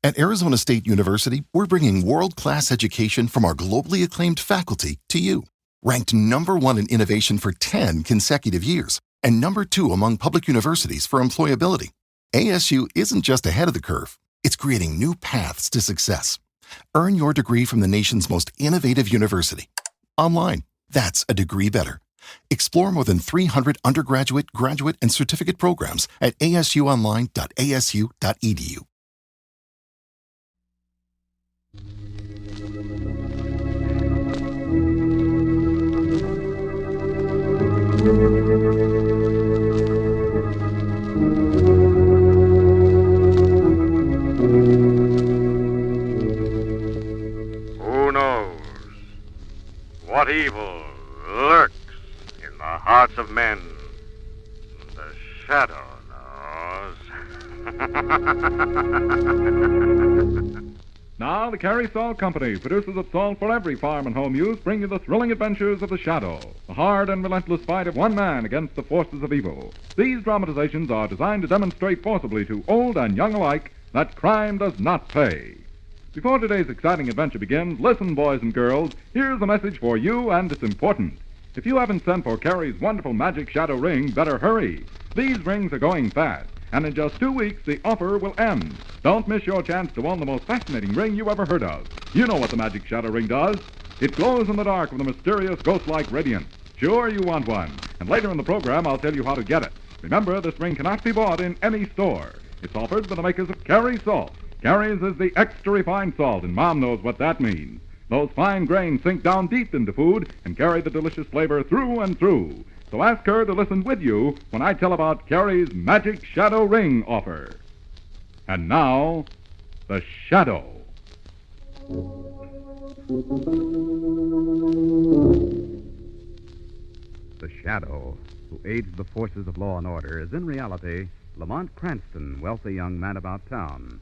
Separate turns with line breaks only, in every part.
At Arizona State University, we're bringing world-class education from our globally acclaimed faculty to you. Ranked #1 in innovation for 10 consecutive years and #2 among public universities for employability. ASU isn't just ahead of the curve, it's creating new paths to success. Earn your degree from the nation's most innovative university. Online, that's a degree better. Explore more than 300 undergraduate, graduate, and certificate programs at asuonline.asu.edu.
Who knows what evil lurks in the hearts of men? The shadow knows.
Now, the Carey Salt Company, producers of salt for every farm and home use, bring you the thrilling adventures of the Shadow, the hard and relentless fight of one man against the forces of evil. These dramatizations are designed to demonstrate forcibly to old and young alike that crime does not pay. Before today's exciting adventure begins, listen, boys and girls, here's a message for you, and it's important. If you haven't sent for Carey's wonderful magic shadow ring, better hurry. These rings are going fast, and in just 2 weeks, the offer will end. Don't miss your chance to own the most fascinating ring you ever heard of. You know what the magic shadow ring does. It glows in the dark with a mysterious ghost-like radiance. Sure, you want one. And later in the program, I'll tell you how to get it. Remember, this ring cannot be bought in any store. It's offered by the makers of Carey Salt. Carey's is the extra refined salt, and Mom knows what that means. Those fine grains sink down deep into food and carry the delicious flavor through and through. So ask her to listen with you when I tell about Carey's Magic Shadow Ring offer. And now, the Shadow.
The Shadow, who aids the forces of law and order, is in reality Lamont Cranston, wealthy young man about town.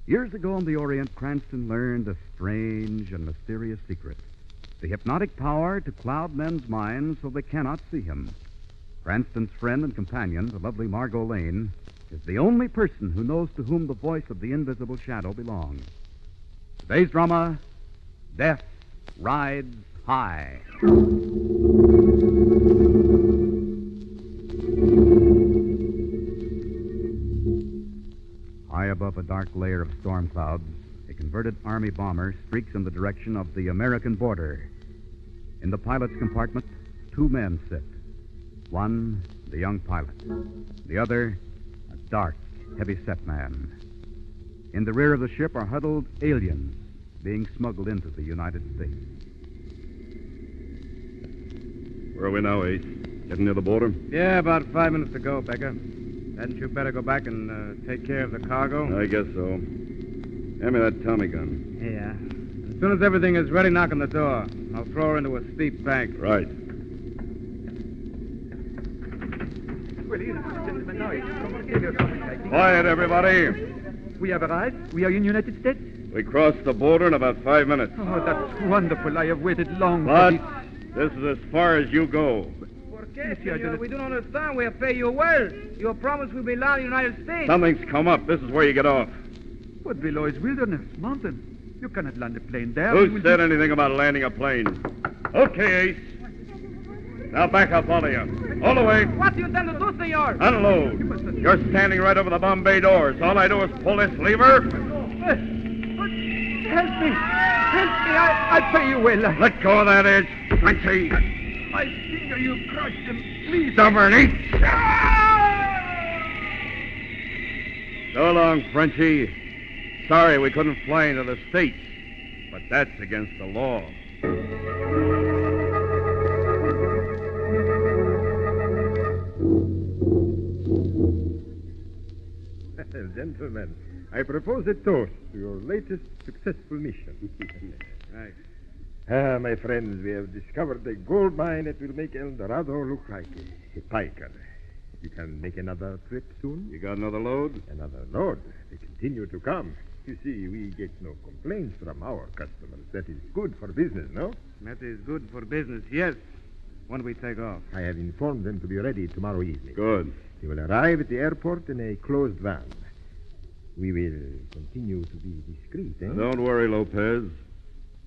Years ago in the Orient, Cranston learned a strange and mysterious secret. The hypnotic power to cloud men's minds so they cannot see him. Cranston's friend and companion, the lovely Margot Lane, is the only person who knows to whom the voice of the invisible shadow belongs. Today's drama, Death Rides High. High above a dark layer of storm clouds, a converted Army bomber streaks in the direction of the American border. In the pilot's compartment, 2 men sit. One, the young pilot. The other, a dark, heavy-set man. In the rear of the ship are huddled aliens being smuggled into the United States.
Where are we now, Ace? Getting near the border?
Yeah, about 5 minutes to go, Becker. Hadn't you better go back and take care of the cargo?
I guess so. Hand me that Tommy gun.
Yeah. As soon as everything is ready, knock on the door. I'll throw her into a steep bank.
Right. Quiet, everybody.
We have arrived. We are in United States.
We crossed the border in about 5 minutes.
Oh, that's wonderful. I have waited long
But
for this.
this is as far as you go.
We don't understand. We have paid you well. Your promise will be allowed in the United States.
Something's come up. This is where you get off.
But below is wilderness, mountain. You cannot land a plane there.
Who said anything about landing a plane? Okay, Ace. Now back up, all of you. All the way.
What do you intend to do, senor?
Unload. You're standing right over the bomb bay doors. All I do is pull this lever.
Help me. Help me. I pay you well.
Let go of that edge, Frenchy.
My finger, you crushed him. Please.
Stubborn, eat. So long, Frenchy. Sorry we couldn't fly into the States, but that's against the law.
Well, gentlemen, I propose a toast to your latest successful mission.
Right.
My friends, we have discovered a gold mine that will make El Dorado look like a piker. You can make another trip soon?
You got another load?
Another load. They continue to come. You see, we get no complaints from our customers. That is good for business, no?
That is good for business, yes. When we take off.
I have informed them to be ready tomorrow evening.
Good.
They will arrive at the airport in a closed van. We will continue to be discreet, eh?
Don't worry, Lopez.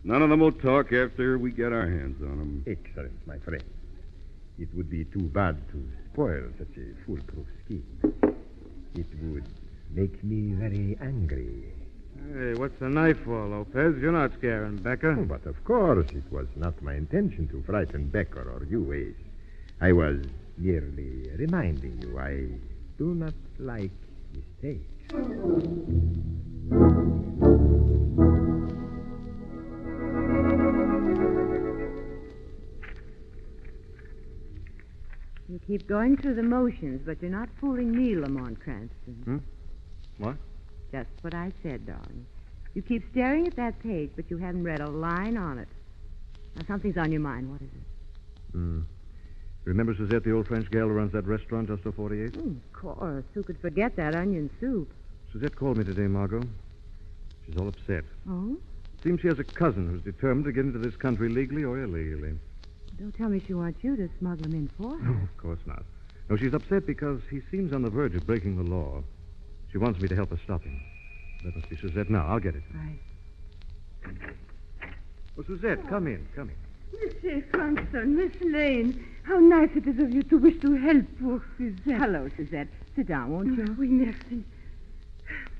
None of them will talk after we get our hands on them.
Excellent, my friend. It would be too bad to spoil such a foolproof scheme. It would make me very angry.
Hey, what's the knife for, Lopez? You're not scaring Becker.
Oh, but of course, it was not my intention to frighten Becker or you, Ace. I was merely reminding you I do not like mistakes.
You keep going through the motions, but you're not fooling me, Lamont Cranston.
What?
Just what I said, darling. You keep staring at that page, but you haven't read a line on it. Now, something's on your mind. What is it?
Remember Suzette, the old French gal who runs that restaurant just off 48?
Of course. Who could forget that onion soup?
Suzette called me today, Margot. She's all upset.
Oh?
Seems she has a cousin who's determined to get into this country legally or illegally.
Don't tell me she wants you to smuggle him in for her.
No, of course not. No, she's upset because he seems on the verge of breaking the law. She wants me to help her stop him. That must be Suzette now. I'll get it.
Right.
Oh, Suzette, come in. Come in.
Monsieur Cranston, Miss Lane, how nice it is of you to wish to help poor Suzette.
Hello, Suzette. Sit down, won't you?
Oui, merci.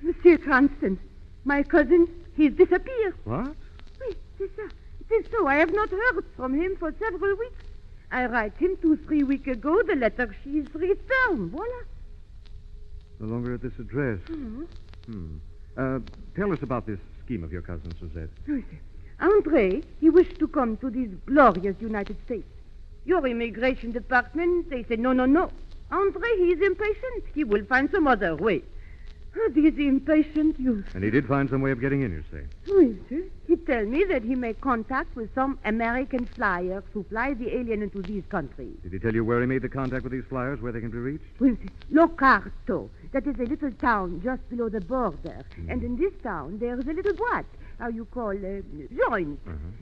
Monsieur Cranston, my cousin, he's disappeared.
What?
Oui, c'est ça. It is so. I have not heard from him for several weeks. I write him 2-3 weeks ago. The letter she is returned. Voila.
No longer at this address.
Mm-hmm.
Tell us about this scheme of your cousin, Suzette.
Oui, sir. Andre, he wished to come to these glorious United States. Your immigration department, they say no, no, no. Andre, he is impatient. He will find some other way. These impatient youth.
And he did find some way of getting in, you say?
Oui, sir. He tell me that he made contact with some American flyers who fly the alien into these countries.
Did he tell you where he made the contact with these flyers, where they can be reached?
Oui, sir. Locarto. That is a little town just below the border. And in this town, there is a little boîte, how you call, joint,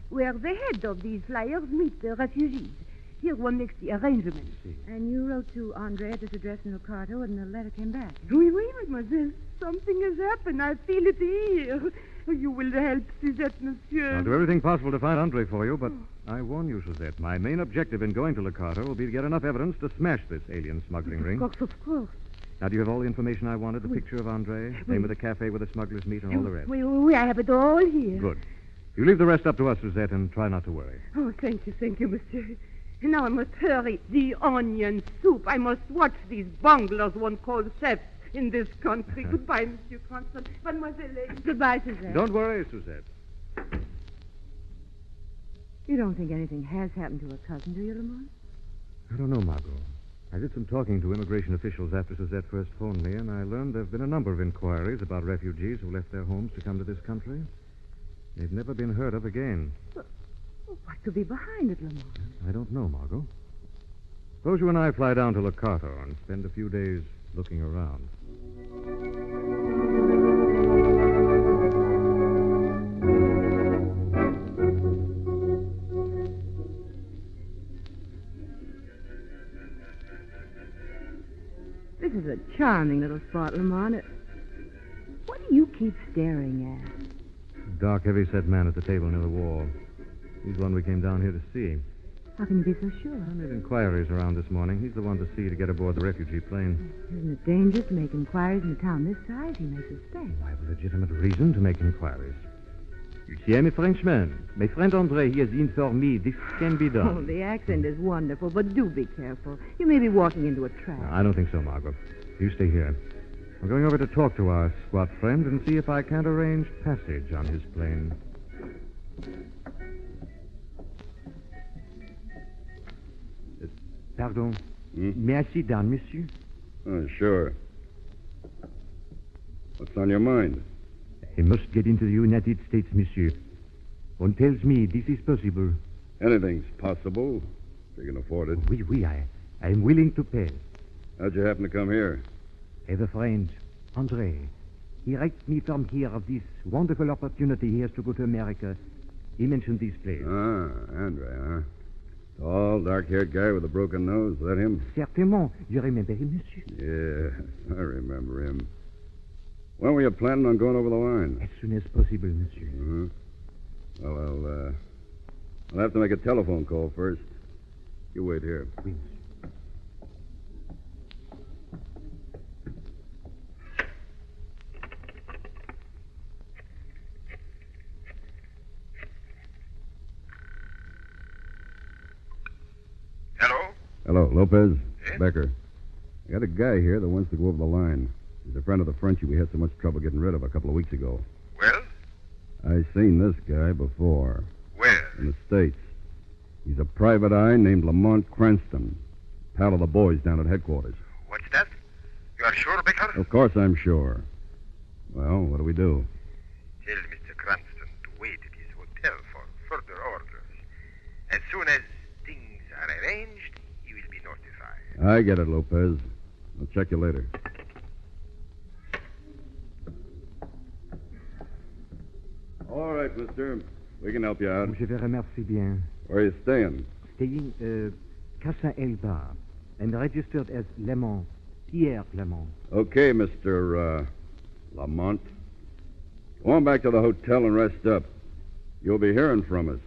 where the head of these flyers meet the refugees. Here one makes the arrangements.
And you wrote to Andre at this address in Locarto, and the letter came back.
Oui, oui, mademoiselle. Something has happened. I feel it here. You will help Suzette, monsieur.
I'll do everything possible to find Andre for you, but I warn you, Suzette, my main objective in going to Locarto will be to get enough evidence to smash this alien smuggling ring.
Of course.
Now, do you have all the information I wanted? The picture of Andre, name of the cafe where the smugglers meet, and all the rest?
Oui, I have it all here.
Good. You leave the rest up to us, Suzette, and try not to worry.
Oh, thank you, monsieur. Now I must hurry. The onion soup. I must watch these bunglers one calls chefs in this country. Goodbye, Monsieur Cranston. Mademoiselle.
Goodbye, Suzette.
Don't worry, Suzette.
You don't think anything has happened to her cousin, do you, Lamont?
I don't know, Margot. I did some talking to immigration officials after Suzette first phoned me, and I learned there have been a number of inquiries about refugees who left their homes to come to this country. They've never been heard of again.
What could be behind it, Lamont?
I don't know, Margot. Suppose you and I fly down to Locarto and spend a few days looking around.
This is a charming little spot, Lamont. What do you keep staring at?
Dark, heavy-set man at the table near the wall. He's the one we came down here to see.
How can you be so sure?
I made inquiries around this morning. He's the one to see to get aboard the refugee plane.
Isn't it dangerous to make inquiries in a town this size? He may suspect.
I have a legitimate reason to make inquiries. You see, I'm a Frenchman. My friend Andre, he has informed me this can be done.
Oh, the accent is wonderful, but do be careful. You may be walking into a trap.
No, I don't think so, Margot. You stay here. I'm going over to talk to our squat friend and see if I can't arrange passage on his plane.
Pardon.
May I sit down, monsieur?
Oh, sure. What's on your mind?
I must get into the United States, monsieur. One tells me this is possible.
Anything's possible, if you can afford it.
Oui, I am willing to pay.
How'd you happen to come here?
I have a friend, Andre. He writes me from here of this wonderful opportunity he has to go to America. He mentioned this place.
Ah, Andre, huh? Tall, dark-haired guy with a broken nose. Is that him?
Certainement. You remember him, monsieur?
Yeah, I remember him. When were you planning on going over the line?
As soon as possible, monsieur.
Mm-hmm. Well, I'll have to make a telephone call first. You wait here.
Oui, monsieur.
Hello?
Hello, Lopez.
Yes?
Becker. I got a guy here that wants to go over the line. He's a friend of the Frenchie we had so much trouble getting rid of a couple of weeks ago.
Well?
I seen this guy before.
Where?
In the States. He's a private eye named Lamont Cranston. Pal of the boys down at headquarters.
What's that? You are sure, Becker?
Of course I'm sure. Well, what do we do?
Tell Mr. Cranston to wait at his hotel for further orders. As soon as things are arranged, he will be notified.
I get it, Lopez. I'll check you later. All right, mister. We can help you out.
Je vous remercie bien.
Where are you staying?
Staying, Casa Elba, and registered as Lemon, Pierre Lemon.
Okay, Mr. Lamont. Go on back to the hotel and rest up. You'll be hearing from us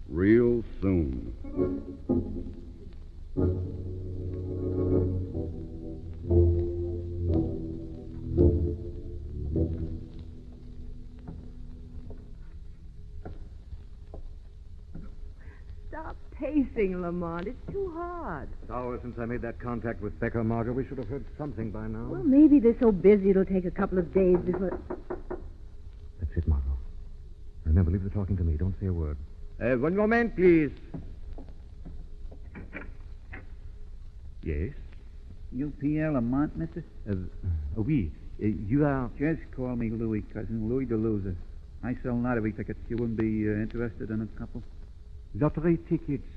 real soon.
Stop pacing, Lamont. It's too hard.
Hours since I made that contact with Becker, Margot. We should have heard something by now.
Well, maybe they're so busy it'll take a couple of days before...
That's it, Margot. Remember, leave the talking to me. Don't say a word.
One moment, please.
Yes?
You Pierre Lamont, mister?
Oui. You are...
Just call me Louis, cousin Louis the Loser. I sell lottery tickets. You wouldn't be interested in a couple?
Lottery tickets.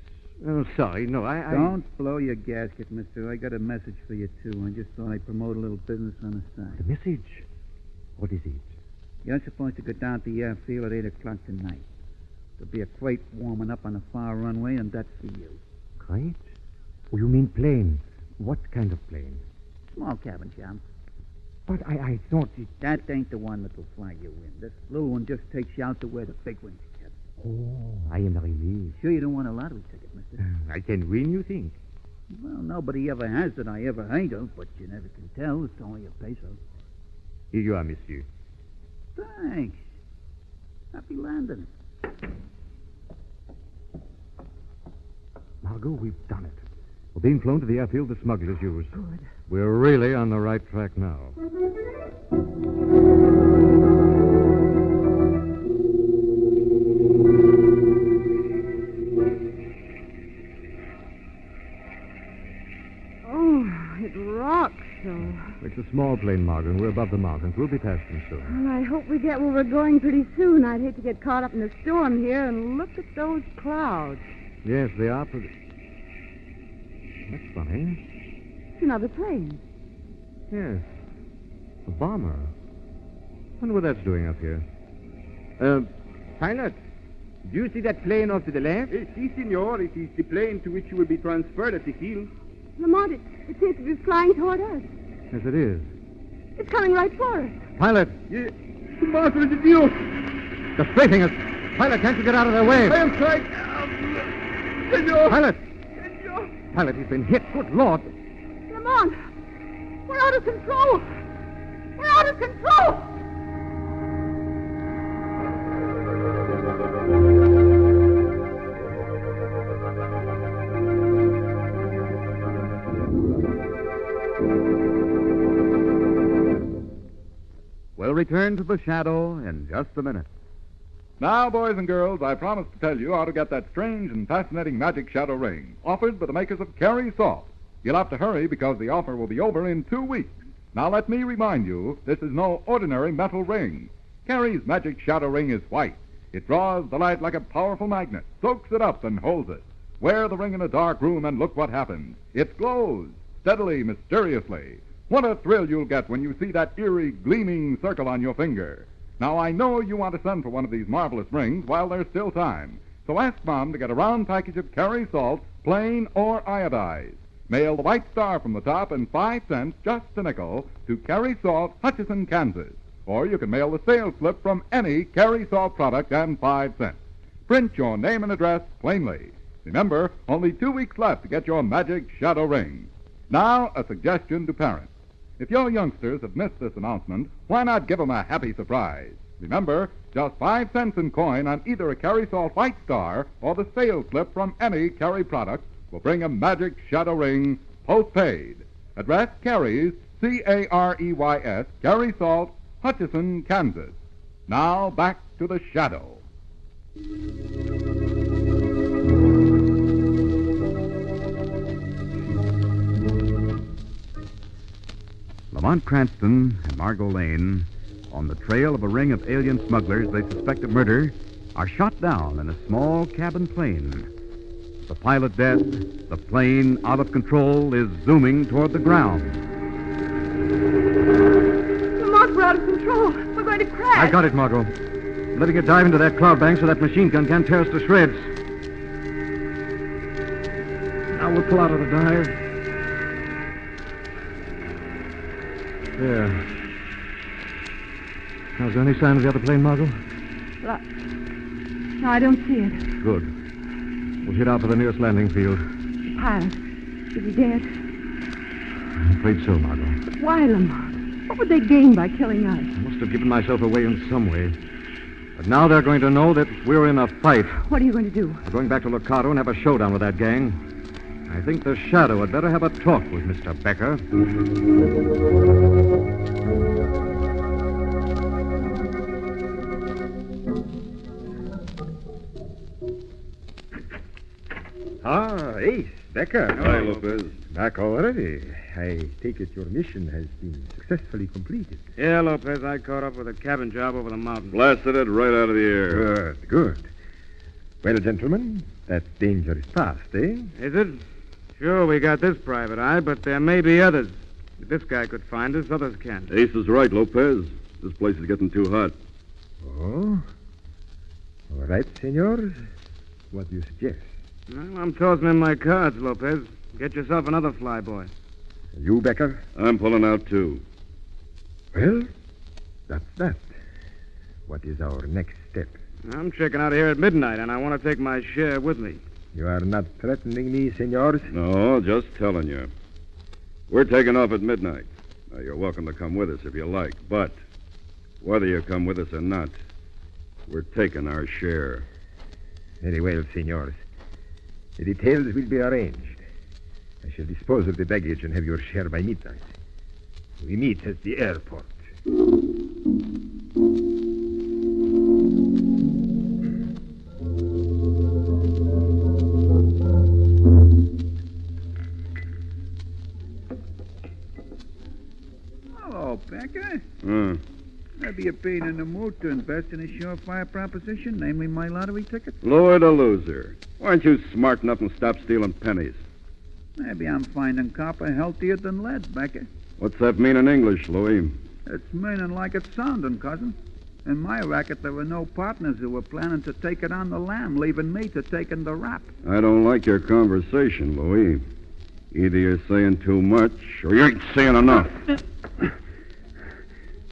Oh, sorry. No, I...
Don't blow your gasket, mister. I got a message for you, too. I just thought I'd promote a little business on the side.
The message? What is it?
You're supposed to go down to the airfield at 8 o'clock tonight. There'll be a crate warming up on the far runway, and that's for you.
Crate? Oh, you mean plane. What kind of plane?
Small cabin, John.
But I thought it...
That ain't the one that'll fly you in. This little one just takes you out to where the big ones are kept.
Oh, I am relieved.
Sure you don't want a lottery ticket, mister?
I can win, you think?
Well, nobody ever has that I ever heard of, but you never can tell. It's only a peso.
Here you are, monsieur.
Thanks. Happy landing.
Margot, we've done it. We're being flown to the airfield the smugglers used.
Good.
We're really on the right track now.
Oh, it rocks so.
It's a small plane, Margot, and we're above the mountains. We'll be past them soon.
Well, I hope we get where we're going pretty soon. I'd hate to get caught up in a storm here, and look at those clouds.
Yes, they are pretty... That's funny.
It's another plane.
Yes. A bomber. Wonder what that's doing up here.
Pilot, do you see that plane off to the left?
Si, senor. It is the plane to which you will be transferred at the heel.
Lamont, it seems to be flying toward us.
Yes, it is.
It's coming right for us.
Pilot!
Master de Dios!
They're strafing us! Pilot, can't you get out of their way?
I am trying. Senor!
Pilot!
Senor!
Pilot, he's been hit. Good Lord.
Lamont, we're out of control. We're out of control.
We'll return to the shadow in just a minute.
Now, boys and girls, I promised to tell you how to get that strange and fascinating magic shadow ring, offered by the makers of Carrie Salt. You'll have to hurry because the offer will be over in 2 weeks. Now, let me remind you, this is no ordinary metal ring. Carrie's magic shadow ring is white. It draws the light like a powerful magnet, soaks it up, and holds it. Wear the ring in a dark room and look what happens. It glows, steadily, mysteriously. What a thrill you'll get when you see that eerie, gleaming circle on your finger. Now, I know you want to send for one of these marvelous rings while there's still time. So ask Mom to get a round package of Carrie Salt, plain or iodized. Mail the white star from the top and 5 cents, just a nickel, to Carrie Salt, Hutchinson, Kansas. Or you can mail the sales slip from any Carry Salt product and 5 cents. Print your name and address plainly. Remember, only 2 weeks left to get your magic shadow ring. Now, a suggestion to parents. If your youngsters have missed this announcement, why not give them a happy surprise? Remember, just 5 cents in coin on either a Carry Salt White Star or the sales slip from any Carry product will bring a magic shadow ring postpaid. Address Carries, Careys, Carry Salt, Hutchison, Kansas. Now, back to the shadow.
Lamont Cranston and Margot Lane, on the trail of a ring of alien smugglers they suspect of murder, are shot down in a small cabin plane. The pilot dead, the plane out of control is zooming toward the ground.
Lamont, we're out of control. We're going to crash.
I got it, Margot. I'm letting it dive into that cloud bank so that machine gun can't tear us to shreds. Now we'll pull out of the dive. There. Now, is there any sign of the other plane, Margot?
Well, no, I don't see it.
Good. We'll head out for the nearest landing field.
The pilot. Is he dead?
I'm afraid so, Margot.
Why, Lamont? What would they gain by killing us?
I must have given myself away in some way. But now they're going to know that we're in a fight.
What are you going to do?
We're going back to Locato and have a showdown with that gang. I think the Shadow had better have a talk with Mr. Becker.
Ah, Ace, Becker.
Hi, Lopez.
Back already. I take it your mission has been successfully completed.
Yeah, Lopez, I caught up with a cabin job over the mountain.
Blasted it right out of the air.
Good, good. Well, gentlemen, that danger is past, eh?
Is it? Sure, we got this private eye, but there may be others. If this guy could find us, others can.
Ace is right, Lopez. This place is getting too hot.
Oh? All right, senors. What do you suggest?
Well, I'm tossing in my cards, Lopez. Get yourself another flyboy.
You, Becker?
I'm pulling out, too.
Well, that's that. What is our next step?
I'm checking out of here at midnight, and I want to take my share with me.
You are not threatening me, senors?
No, just telling you. We're taking off at midnight. Now, you're welcome to come with us if you like, but whether you come with us or not, we're taking our share.
Very well, senors. The details will be arranged. I shall dispose of the baggage and have your share by midnight. We meet at the airport.
Hello, Becker.
Hmm.
I'd be a being in the mood to invest in a surefire proposition, namely my lottery ticket.
Louis the loser. Why aren't you smart enough and stop stealing pennies?
Maybe I'm finding copper healthier than lead, Becker.
What's that mean in English, Louis?
It's meaning like it's sounding, cousin. In my racket, there were no partners who were planning to take it on the lam, leaving me to take in the rap.
I don't like your conversation, Louis. Either you're saying too much or you ain't saying enough.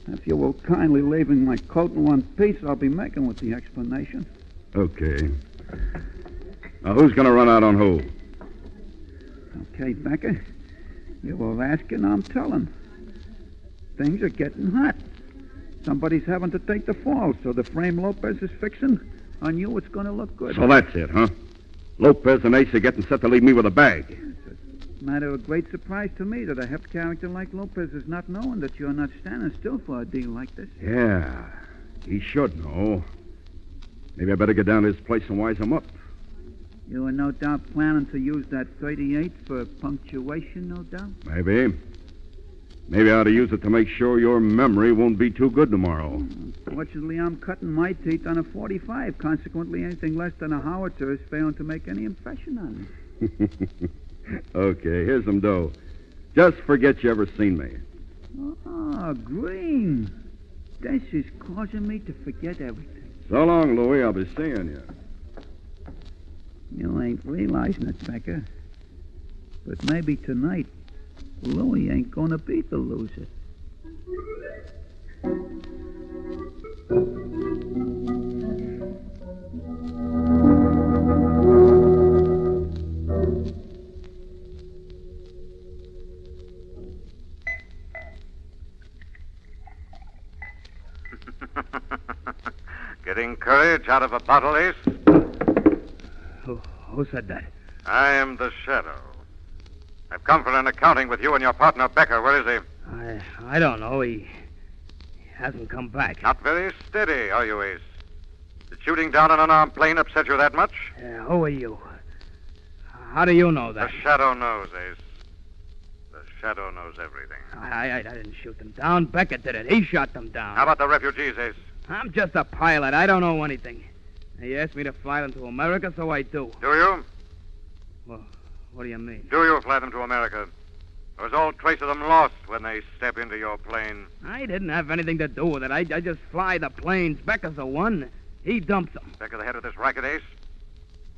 If you will kindly leave me my coat in one piece, I'll be making with the explanation.
Okay. Now, who's going to run out on who?
Okay, Becker. You were asking, I'm telling. Things are getting hot. Somebody's having to take the fall, so the frame Lopez is fixing, on you it's going to look good.
So that's it, huh? Lopez and Ace are getting set to leave me with a bag.
It's a matter of great surprise to me that a hep character like Lopez is not knowing that you're not standing still for a deal like this.
Yeah, he should know. Maybe I better get down to his place and wise him up.
You were no doubt planning to use that 38 for punctuation, no doubt?
Maybe. Maybe I ought to use it to make sure your memory won't be too good tomorrow.
Fortunately, I'm cutting my teeth on a 45. Consequently, anything less than a howitzer is failing to make any impression on me.
Okay, here's some dough. Just forget you ever seen me.
Oh, Green. This is causing me to forget everything.
So long, Louis. I'll be seeing you.
You ain't realizing it, Becker. But maybe tonight, Louis ain't gonna be the loser.
Getting courage out of a bottle, Ace?
Who said that?
I am the Shadow. I've come for an accounting with you and your partner, Becker. Where is he?
I don't know. He hasn't come back.
Not very steady, are you, Ace? Did shooting down an unarmed plane upset you that much?
Who are you? How do you know that?
The Shadow knows, Ace. The Shadow knows everything.
I didn't shoot them down. Becker did it. He shot them down.
How about the refugees, Ace?
I'm just a pilot. I don't know anything. He asked me to fly them to America, so I do.
Do you?
Well, what do you mean?
Do you fly them to America? Or is all trace of them lost when they step into your plane?
I didn't have anything to do with it. I just fly the planes. Becker's the one. He dumps them.
Becker the head of this racket, Ace?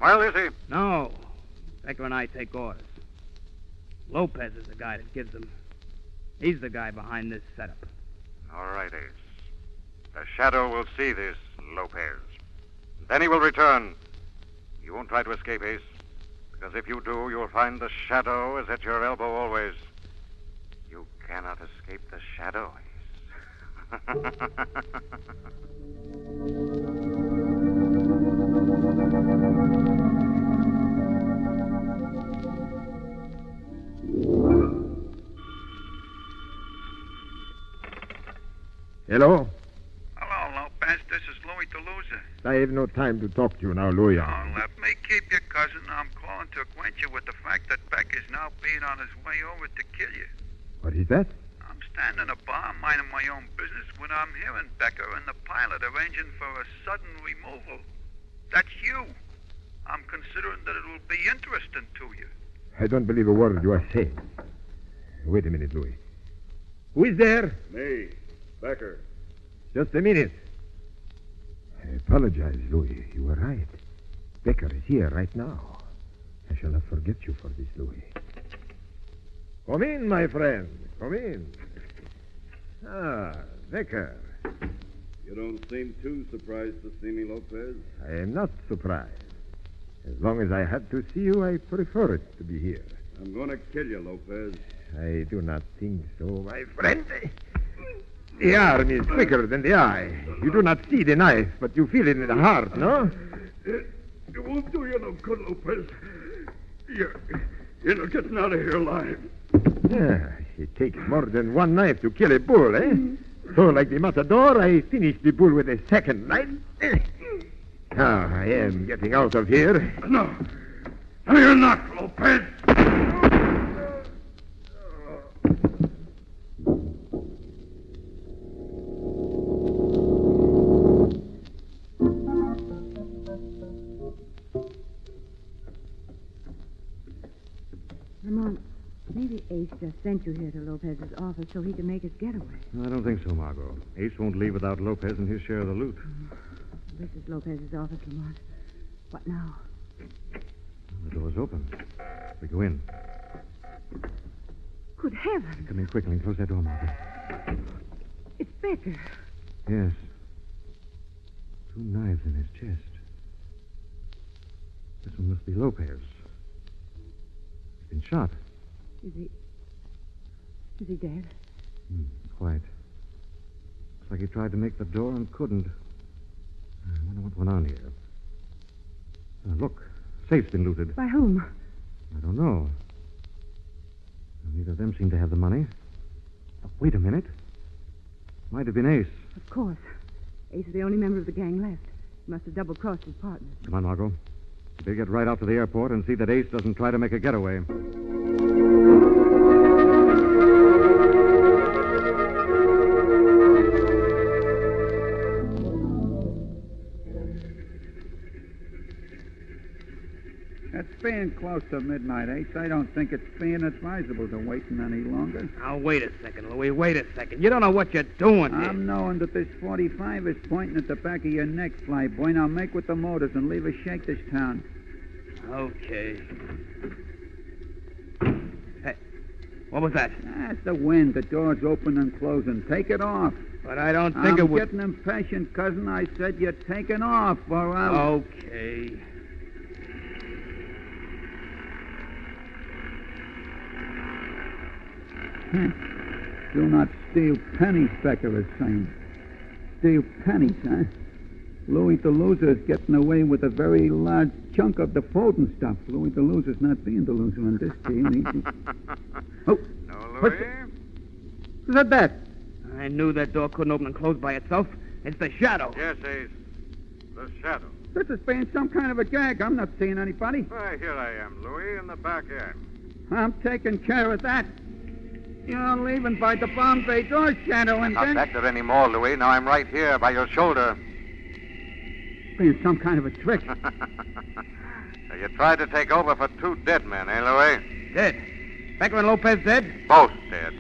Well, is he?
No. Becker and I take orders. Lopez is the guy that gives them. He's the guy behind this setup.
All right, Ace. The Shadow will see this, Lopez. Then he will return. You won't try to escape, Ace. Because if you do, you'll find the Shadow is at your elbow always. You cannot escape the Shadow, Ace.
Hello?
Hello, Lopez. This is Louis Toulouse.
I have no time to talk to you now, Louis.
Oh, let me keep you, cousin. I'm calling to acquaint you with the fact that Beck is now being on his way over to kill you.
What is that?
I'm standing in a bar minding my own business when I'm hearing Becker and the pilot arranging for a sudden removal. That's you. I'm considering that it will be interesting to you.
I don't believe a word you are saying. Wait a minute, Louis. Who is there?
Me, Becker.
Just a minute. I apologize, Louis. You were right. Becker is here right now. I shall not forget you for this, Louis. Come in, my friend. Come in. Ah, Becker.
You don't seem too surprised to see me, Lopez.
I am not surprised. As long as I had to see you, I prefer it to be here.
I'm going to kill you, Lopez.
I do not think so, my friend. The arm is quicker than the eye. You do not see the knife, but you feel it in the heart, no?
It won't do you no good, Lopez. You're not getting out of here alive.
Yeah, it takes more than one knife to kill a bull, eh? So, like the matador, I finished the bull with a second knife. Now, I am getting out of here.
No. No, you're not, Lopez.
Lamont, maybe Ace just sent you here to Lopez's office so he can make his getaway.
I don't think so, Margot. Ace won't leave without Lopez and his share of the loot.
This is Lopez's office, Lamont. What now?
The door's open. We go in.
Good heavens.
Come in quickly and close that door, Margot.
It's Becker.
Yes. 2 knives in his chest. This one must be Lopez. He's been shot.
Is he dead?
Quite. Looks like he tried to make the door and couldn't. I wonder what went on here. Look, safe's been looted.
By whom?
I don't know. Neither of them seem to have the money. Oh, wait a minute. Might have been Ace.
Of course. Ace is the only member of the gang left. He must have double-crossed his partner.
Come on, Margot. Better get right out to the airport and see that Ace doesn't try to make a getaway.
It's being close to midnight, Ace. I don't think it's being advisable to wait any longer.
Now, wait a second, Louis. Wait a second. You don't know what you're doing here.
I'm knowing that this 45 is pointing at the back of your neck, flyboy. Now make with the motors and leave us shake this town.
Okay. Hey, what was that?
That's the wind. The door's open and closing. Take it off.
But I don't think
I'm getting impatient, cousin. I said you're taking off, or I'll...
Okay.
Do not steal pennies, Becker is saying. Steal pennies, huh? Louis the Loser is getting away with a very large chunk of the folding stuff. Louis the Loser's not being the loser on this team. Oh,
No,
what's
Louis?
Who's that?
I knew that door couldn't open and close by itself. It's the shadow.
Yes, Ace. The shadow.
This is being some kind of a gag. I'm not seeing anybody.
Why, here I am, Louis, in the back end.
I'm taking care of that. You're leaving by the Bombay door, Shadow, and
Not
then...
back there anymore, Louis. Now I'm right here by your shoulder.
Being some kind of a trick.
So you tried to take over for two dead men, eh, Louis?
Dead. Becker and Lopez dead?
Both dead.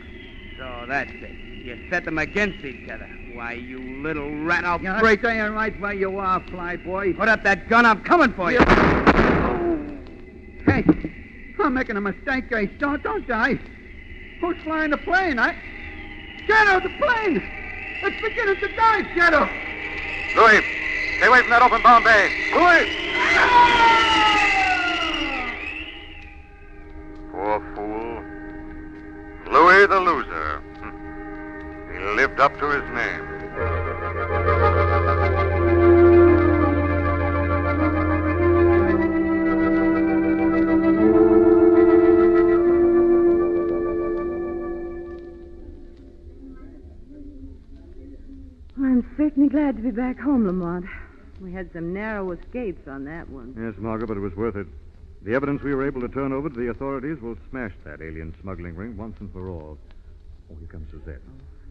So that's it. You set them against each other. Why, you little rat, I'll
You're
break...
staying right where you are, Flyboy.
Put up that gun, I'm coming for you.
Hey, I'm making a mistake, Ace. Don't die. Who's flying the plane? Shadow, the plane! It's beginning to dive, Shadow!
Louis, stay away from that open Bombay. Louis! Poor fool. Louis the Loser. He lived up to his name.
I'm certainly glad to be back home, Lamont. We had some narrow escapes on that one.
Yes, Margaret, but it was worth it. The evidence we were able to turn over to the authorities will smash that alien smuggling ring once and for all. Oh, here comes Suzette.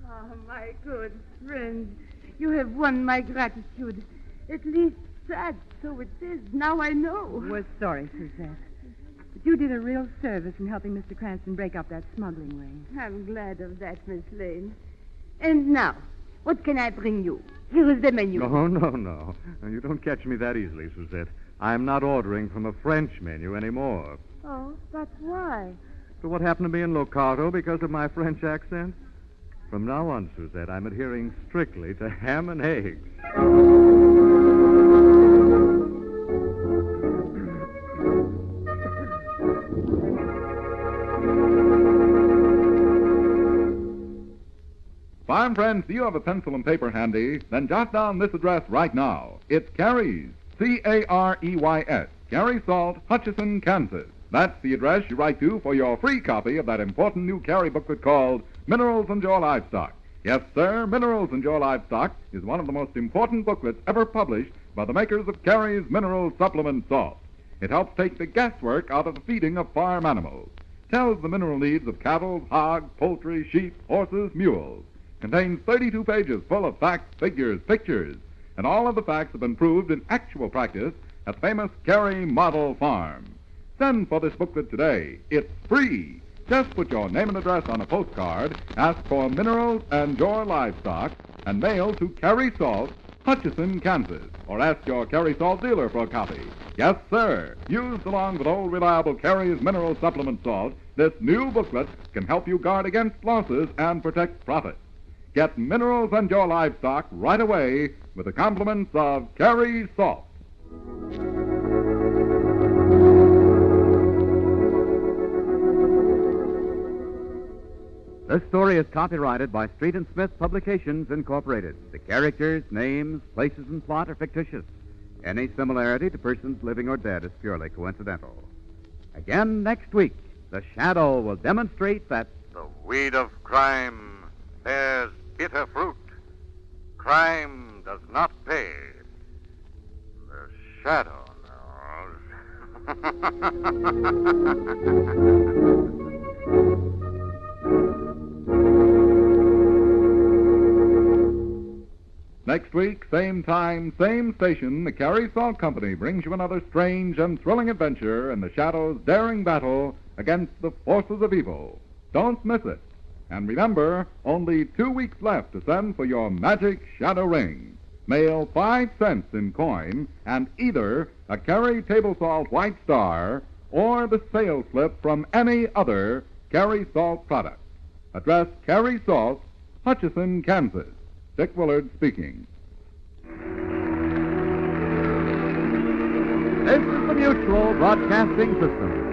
Oh, my good friend. You have won my gratitude. At least that, so it is. Now I know.
We're sorry, Suzette. But you did a real service in helping Mr. Cranston break up that smuggling ring.
I'm glad of that, Miss Lane. And now, what can I bring you? Here is the menu.
No. You don't catch me that easily, Suzette. I'm not ordering from a French menu anymore.
Oh, but why?
So what happened to me in Locarno because of my French accent? From now on, Suzette, I'm adhering strictly to ham and eggs.
Farm friends, do you have a pencil and paper handy? Then jot down this address right now. It's Carey's, Careys, Carey Salt, Hutchinson, Kansas. That's the address you write to for your free copy of that important new Carey booklet called Minerals and Your Livestock. Yes, sir, Minerals and Your Livestock is one of the most important booklets ever published by the makers of Carey's Mineral Supplement Salt. It helps take the guesswork out of the feeding of farm animals. Tells the mineral needs of cattle, hogs, poultry, sheep, horses, mules. Contains 32 pages full of facts, figures, pictures, and all of the facts have been proved in actual practice at the famous Carey Model Farm. Send for this booklet today. It's free. Just put your name and address on a postcard, ask for Minerals and Your Livestock, and mail to Carey Salt, Hutchinson, Kansas, or ask your Carey Salt dealer for a copy. Yes, sir. Used along with old reliable Carey's Mineral Supplement Salt, this new booklet can help you guard against losses and protect profits. Get Minerals and Your Livestock right away with the compliments of Carey Salt.
This story is copyrighted by Street and Smith Publications, Incorporated. The characters, names, places, and plot are fictitious. Any similarity to persons living or dead is purely coincidental. Again next week, the Shadow will demonstrate that the weed of crime bears bitter fruit. Crime does not pay. The Shadow knows.
Next week, same time, same station, the Carey Salt Company brings you another strange and thrilling adventure in the Shadow's daring battle against the forces of evil. Don't miss it. And remember, only 2 weeks left to send for your magic Shadow Ring. Mail 5 cents in coin and either a Carey Table Salt White Star or the sales slip from any other Carey Salt product. Address Carey Salt, Hutchinson, Kansas. Dick Willard speaking.
This is the Mutual Broadcasting System.